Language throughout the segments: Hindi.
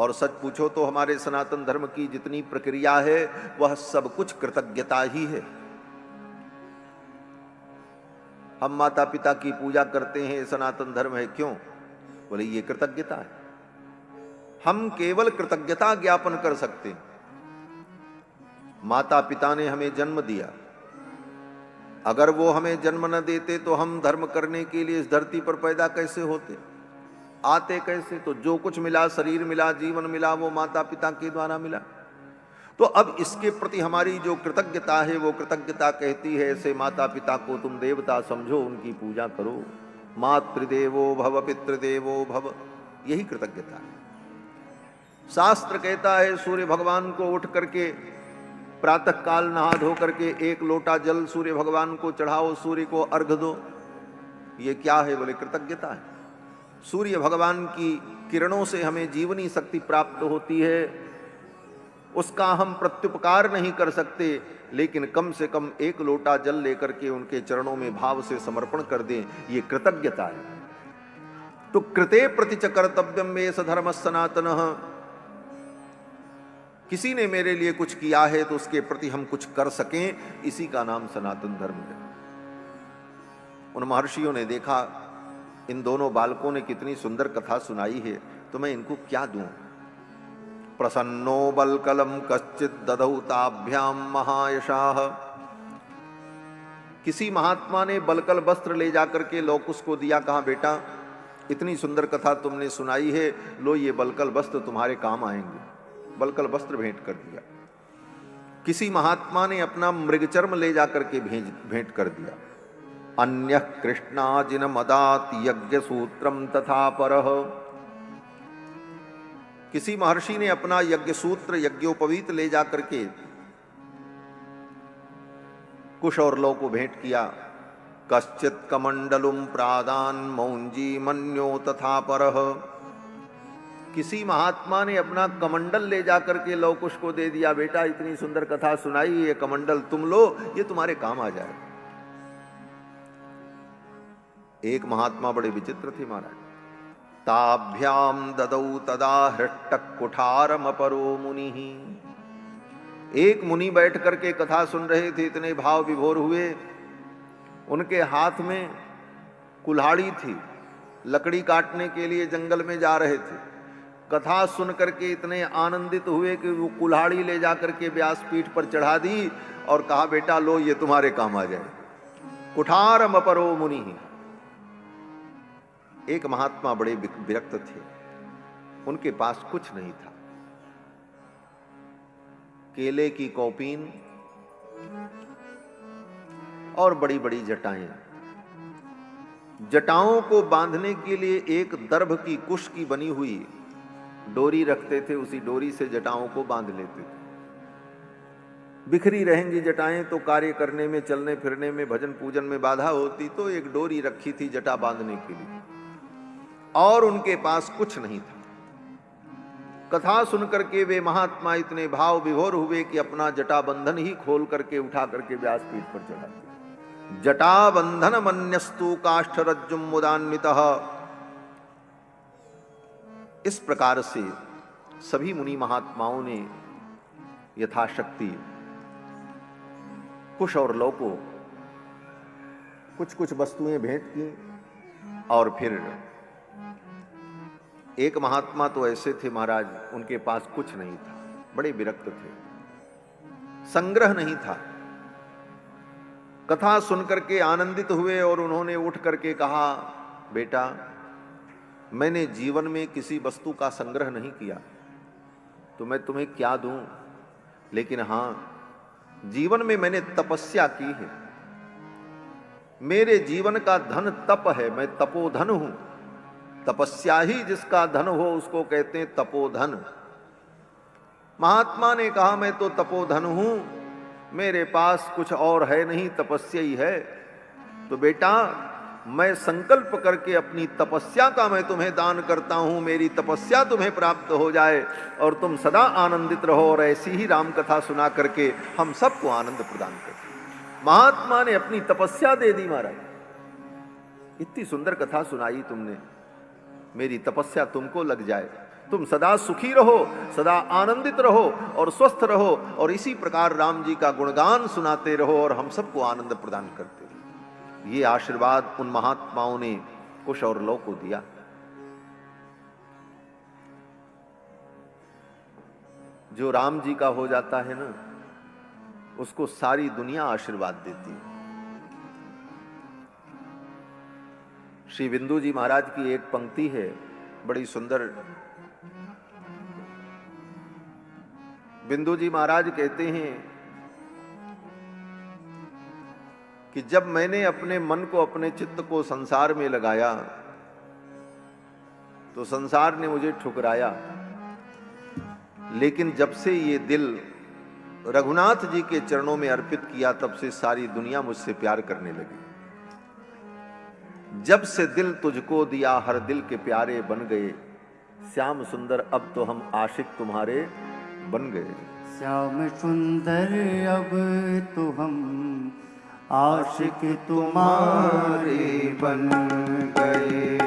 और सच पूछो तो हमारे सनातन धर्म की जितनी प्रक्रिया है वह सब कुछ कृतज्ञता ही है। हम माता पिता की पूजा करते हैं, सनातन धर्म है, क्यों? बोले ये कृतज्ञता है। हम केवल कृतज्ञता ज्ञापन कर सकते हैं। माता पिता ने हमें जन्म दिया, अगर वो हमें जन्म न देते तो हम धर्म करने के लिए इस धरती पर पैदा कैसे होते, आते कैसे? तो जो कुछ मिला, शरीर मिला, जीवन मिला, वो माता पिता के द्वारा मिला। तो अब इसके प्रति हमारी जो कृतज्ञता है वो कृतज्ञता कहती है ऐसे माता पिता को तुम देवता समझो, उनकी पूजा करो। मातृदेवो भव पितृदेवो भव, यही कृतज्ञता है। शास्त्र कहता है सूर्य भगवान को उठ करके प्रातः काल नहा धो करके एक लोटा जल सूर्य भगवान को चढ़ाओ, सूर्य को अर्घ दो। ये क्या है? बोले कृतज्ञता है। सूर्य भगवान की किरणों से हमें जीवनी शक्ति प्राप्त होती है, उसका हम प्रत्युपकार नहीं कर सकते, लेकिन कम से कम एक लोटा जल लेकर के उनके चरणों में भाव से समर्पण कर दें, ये कृतज्ञता है। तो कृते प्रतिच कर्तव्यम में सधर्म सनातनः, किसी ने मेरे लिए कुछ किया है तो उसके प्रति हम कुछ कर सकें, इसी का नाम सनातन धर्म है। उन महर्षियों ने देखा इन दोनों बालकों ने कितनी सुंदर कथा सुनाई है, तो मैं इनको क्या दूं? प्रसन्नो बलकलम कश्चित ददौ ताभ्याम महायशाह, किसी महात्मा ने बलकल वस्त्र ले जाकर के लौकुश को दिया, कहा बेटा इतनी सुंदर कथा तुमने सुनाई है, लो ये बलकल वस्त्र तुम्हारे काम आएंगे। बलकल वस्त्र भेंट कर दिया। किसी महात्मा ने अपना मृगचर्म ले जाकर के भेंट कर दिया। अन्य कृष्णाजिन मदात यज्ञ सूत्रम तथा परह, किसी महर्षि ने अपना यज्ञ सूत्र यज्ञोपवीत ले जाकर के कुश और लौ को भेंट किया। कश्चित कमंडलुम प्रादान मौंजी मन्यो तथा परह, किसी महात्मा ने अपना कमंडल ले जाकर के लौकुश को दे दिया, बेटा इतनी सुंदर कथा सुनाई, ये कमंडल तुम लो, ये तुम्हारे काम आ जाए। एक महात्मा बड़े विचित्र थे महाराज। ताभ्याम ददौ तदा हृष्टक कुठारम अपरो मुनि, एक मुनि बैठ करके कथा सुन रहे थे, इतने भाव विभोर हुए, उनके हाथ में कुल्हाड़ी थी, लकड़ी काटने के लिए जंगल में जा रहे थे। कथा सुन करके इतने आनंदित हुए कि वो कुल्हाड़ी ले जाकर के व्यासपीठ पर चढ़ा दी और कहा बेटा लो ये तुम्हारे काम आ जाए। कुठारम अपरो मुनि, एक महात्मा बड़े विरक्त थे, उनके पास कुछ नहीं था। केले की कौपीन और बड़ी बड़ी जटाएं, जटाओं को बांधने के लिए एक दर्भ की कुश की बनी हुई डोरी रखते थे, उसी डोरी से जटाओं को बांध लेते थे। बिखरी रहेंगी जटाएं तो कार्य करने में, चलने फिरने में, भजन पूजन में बाधा होती, तो एक डोरी रखी थी जटा बांधने के लिए, और उनके पास कुछ नहीं था। कथा सुनकर के वे महात्मा इतने भाव विभोर हुए कि अपना जटा बंधन ही खोल करके उठा करके व्यासपीठ पर चढ़ा दिया। जटा बंधन मन्यस्तु काष्ठरज्जुम मुदान्वितः, इस प्रकार से सभी मुनि महात्माओं ने यथाशक्ति कुश और लौ को कुछ कुछ वस्तुएं भेंट की। और फिर एक महात्मा तो ऐसे थे महाराज, उनके पास कुछ नहीं था, बड़े विरक्त थे, संग्रह नहीं था। कथा सुनकर के आनंदित हुए और उन्होंने उठ करके कहा बेटा मैंने जीवन में किसी वस्तु का संग्रह नहीं किया, तो मैं तुम्हें क्या दूं, लेकिन हां जीवन में मैंने तपस्या की है, मेरे जीवन का धन तप है, मैं तपोधन हूं। तपस्या ही जिसका धन हो उसको कहते हैं तपोधन। महात्मा ने कहा मैं तो तपोधन हूं, मेरे पास कुछ और है नहीं, तपस्या ही है। तो बेटा मैं संकल्प करके अपनी तपस्या का मैं तुम्हें दान करता हूं, मेरी तपस्या तुम्हें प्राप्त हो जाए और तुम सदा आनंदित रहो, और ऐसी ही राम कथा सुना करके हम सबको आनंद प्रदान कर। महात्मा ने अपनी तपस्या दे दी महाराज। इतनी सुंदर कथा सुनाई तुमने, मेरी तपस्या तुमको लग जाए। तुम सदा सुखी रहो, सदा आनंदित रहो और स्वस्थ रहो, और इसी प्रकार राम जी का गुणगान सुनाते रहो और हम सबको आनंद प्रदान करते रहो। ये आशीर्वाद उन महात्माओं ने कुश और लौ को दिया। जो राम जी का हो जाता है ना, उसको सारी दुनिया आशीर्वाद देती है। श्री बिंदु जी महाराज की एक पंक्ति है बड़ी सुंदर। बिंदु जी महाराज कहते हैं कि जब मैंने अपने मन को, अपने चित्त को संसार में लगाया तो संसार ने मुझे ठुकराया, लेकिन जब से ये दिल रघुनाथ जी के चरणों में अर्पित किया तब से सारी दुनिया मुझसे प्यार करने लगी। जब से दिल तुझको दिया हर दिल के प्यारे बन गए, श्याम सुंदर अब तो हम आशिक तुम्हारे बन गए। श्याम सुंदर अब तो हम आशिक तुम्हारे बन गए।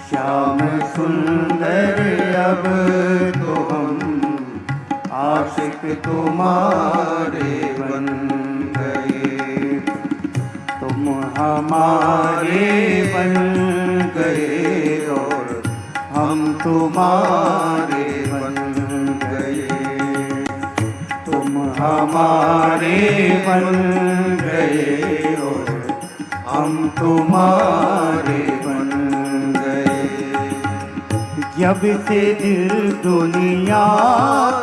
श्याम सुंदर अब तो हम आशिक तुम्हारे बन गए। तुम हमारे बन गए और हम तुम्हारे बन गए। तुम हमारे बन गए और हम तुम्हारे बन गए। जब से दिल दुनिया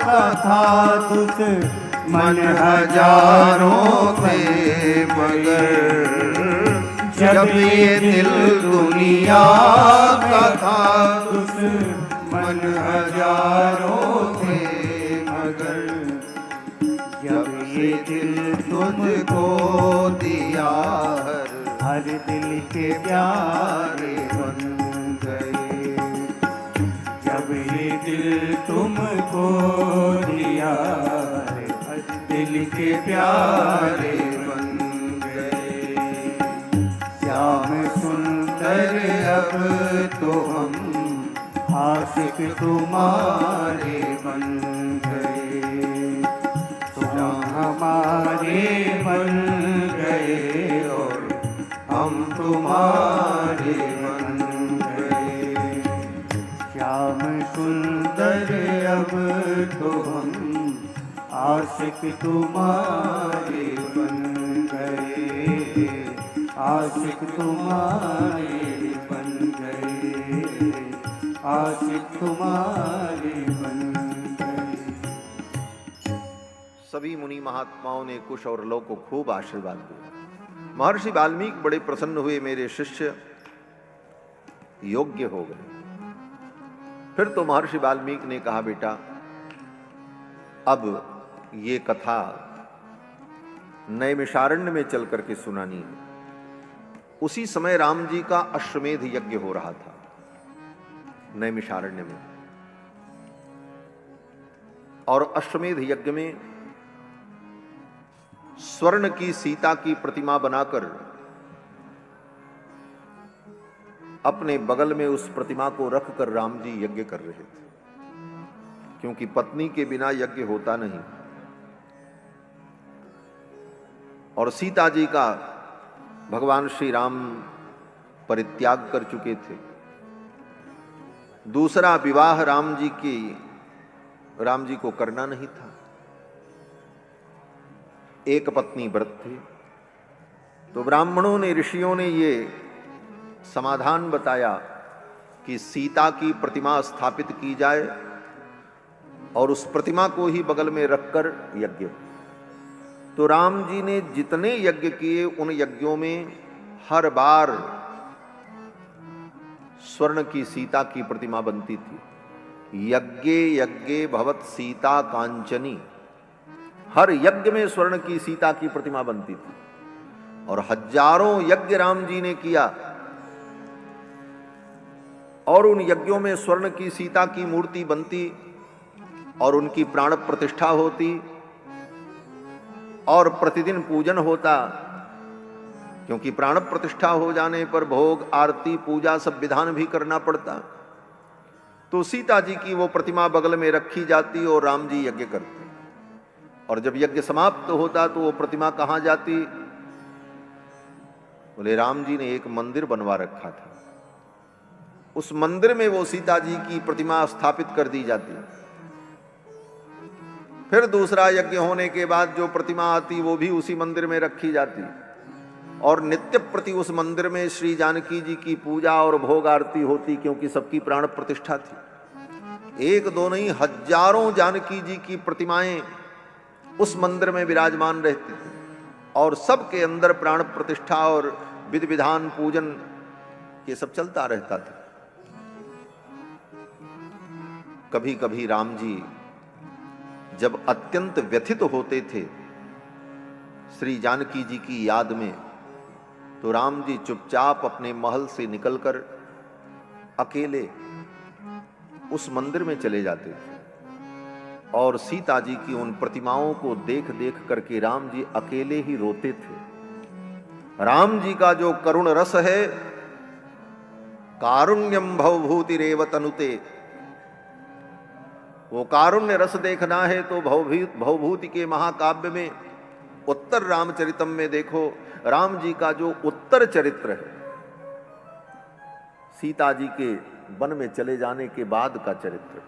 का था दुश्मन हजारों थे, मगर जब ये दिल दुनिया का था दुश्मन हजारों थे, मगर जब ये दिल तुझको दिया हर दिल के प्यारे बन गए। जब ये दिल तुमको दिया दिल के प्यारे बन गए। श्याम सुंदर अब तो हम आशिक तुम्हारे बन गए। तुम हमारे बन गए और हम तुम्हारे बन गए। श्याम सुंदर अब तो हम आशिक तुम्हारे बन गए। आशिक तुम्हारे बन गए। आशिक तुम्हारे बन गए। सभी मुनि महात्माओं ने कुश और लौ को खूब आशीर्वाद दिया। महर्षि वाल्मीकि बड़े प्रसन्न हुए, मेरे शिष्य योग्य हो गए। फिर तो महर्षि वाल्मीकि ने कहा, बेटा अब ये कथा नैमिषारण्य में चल करके सुनानी है। उसी समय राम जी का अश्वमेध यज्ञ हो रहा था नैमिषारण्य में, और अश्वमेध यज्ञ में स्वर्ण की सीता की प्रतिमा बनाकर अपने बगल में उस प्रतिमा को रखकर राम जी यज्ञ कर रहे थे, क्योंकि पत्नी के बिना यज्ञ होता नहीं। और सीता जी का भगवान श्री राम परित्याग कर चुके थे। दूसरा विवाह राम जी को करना नहीं था। एक पत्नी व्रत थे। तो ब्राह्मणों ने, ऋषियों ने ये समाधान बताया कि सीता की प्रतिमा स्थापित की जाए और उस प्रतिमा को ही बगल में रखकर यज्ञ। तो राम जी ने जितने यज्ञ किए उन यज्ञों में हर बार स्वर्ण की सीता की प्रतिमा बनती थी। यज्ञे यज्ञे भवत सीता कांचनी, हर यज्ञ में स्वर्ण की सीता की प्रतिमा बनती थी। और हजारों यज्ञ राम जी ने किया और उन यज्ञों में स्वर्ण की सीता की मूर्ति बनती और उनकी प्राण प्रतिष्ठा होती और प्रतिदिन पूजन होता, क्योंकि प्राण प्रतिष्ठा हो जाने पर भोग आरती पूजा सब विधान भी करना पड़ता। तो सीता जी की वो प्रतिमा बगल में रखी जाती और राम जी यज्ञ करते। और जब यज्ञ समाप्त होता तो वो प्रतिमा कहां जाती? बोले राम जी ने एक मंदिर बनवा रखा था, उस मंदिर में वो सीता जी की प्रतिमा स्थापित कर दी जाती। फिर दूसरा यज्ञ होने के बाद जो प्रतिमा आती वो भी उसी मंदिर में रखी जाती और नित्य प्रति उस मंदिर में श्री जानकी जी की पूजा और भोग आरती होती, क्योंकि सबकी प्राण प्रतिष्ठा थी। एक दो नहीं, हजारों जानकी जी की प्रतिमाएं उस मंदिर में विराजमान रहती थी और सबके अंदर प्राण प्रतिष्ठा और विधि विधान पूजन ये सब चलता रहता था। कभी कभी राम जी जब अत्यंत व्यथित होते थे श्री जानकी जी की याद में, तो राम जी चुपचाप अपने महल से निकलकर अकेले उस मंदिर में चले जाते थे और सीता जी की उन प्रतिमाओं को देख देख करके राम जी अकेले ही रोते थे। राम जी का जो करुण रस है, कारुण्यम भवभूतिरेव तनुते, वो कारुण्य रस देखना है तो भवभूति के महाकाव्य में उत्तर रामचरितम में देखो, राम जी का जो उत्तर चरित्र है, सीता जी के वन में चले जाने के बाद का चरित्र,